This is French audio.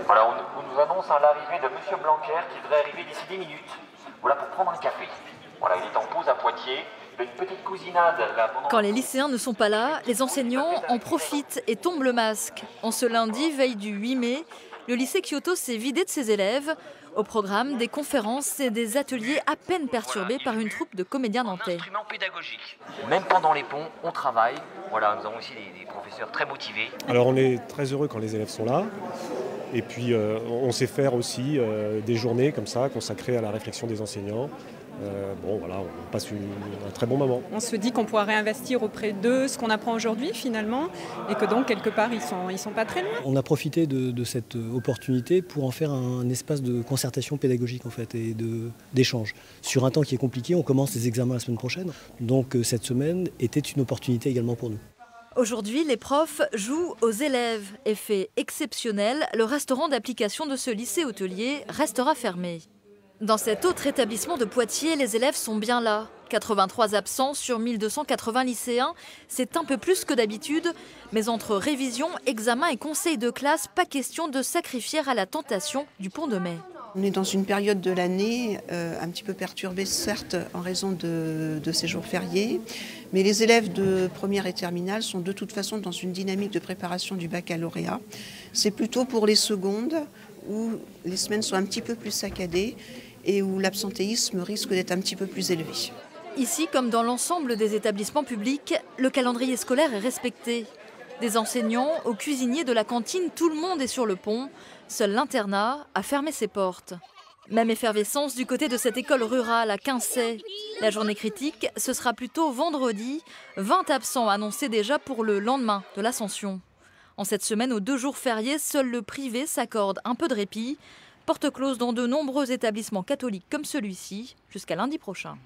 Voilà, on nous annonce l'arrivée de Monsieur Blanquer qui devrait arriver d'ici 10 minutes. Voilà, pour prendre un café. Voilà, il est en pause à Poitiers. Il a une petite cousinade là. Quand les lycéens ne sont pas là, les enseignants en profitent et tombent le masque. En ce lundi, veille du 8 mai, le lycée Kyoto s'est vidé de ses élèves. Au programme, des conférences et des ateliers à peine perturbés par une troupe de comédiens nantais. Même pendant les ponts, on travaille. Voilà, nous avons aussi des professeurs très motivés. Alors on est très heureux quand les élèves sont là. Et puis on sait faire aussi des journées comme ça, consacrées à la réflexion des enseignants. Voilà, on passe un très bon moment. On se dit qu'on pourra réinvestir auprès d'eux ce qu'on apprend aujourd'hui finalement et que donc quelque part ils sont pas très loin. On a profité de cette opportunité pour en faire un espace de concertation pédagogique en fait et d'échange. Sur un temps qui est compliqué, on commence les examens la semaine prochaine. Donc cette semaine était une opportunité également pour nous. Aujourd'hui, les profs jouent aux élèves. Effet exceptionnel, le restaurant d'application de ce lycée hôtelier restera fermé. Dans cet autre établissement de Poitiers, les élèves sont bien là. 83 absents sur 1280 lycéens, c'est un peu plus que d'habitude. Mais entre révision, examen et conseil de classe, pas question de sacrifier à la tentation du pont de mai. On est dans une période de l'année un petit peu perturbée, certes, en raison de ces jours fériés. Mais les élèves de première et terminale sont de toute façon dans une dynamique de préparation du baccalauréat. C'est plutôt pour les secondes où les semaines sont un petit peu plus saccadées et où l'absentéisme risque d'être un petit peu plus élevé. Ici, comme dans l'ensemble des établissements publics, le calendrier scolaire est respecté. Des enseignants aux cuisiniers de la cantine, tout le monde est sur le pont. Seul l'internat a fermé ses portes. Même effervescence du côté de cette école rurale à Quincey. La journée critique, ce sera plutôt vendredi. 20 absents annoncés déjà pour le lendemain de l'Ascension. En cette semaine, aux 2 jours fériés, seul le privé s'accorde un peu de répit. Porte close dans de nombreux établissements catholiques comme celui-ci jusqu'à lundi prochain.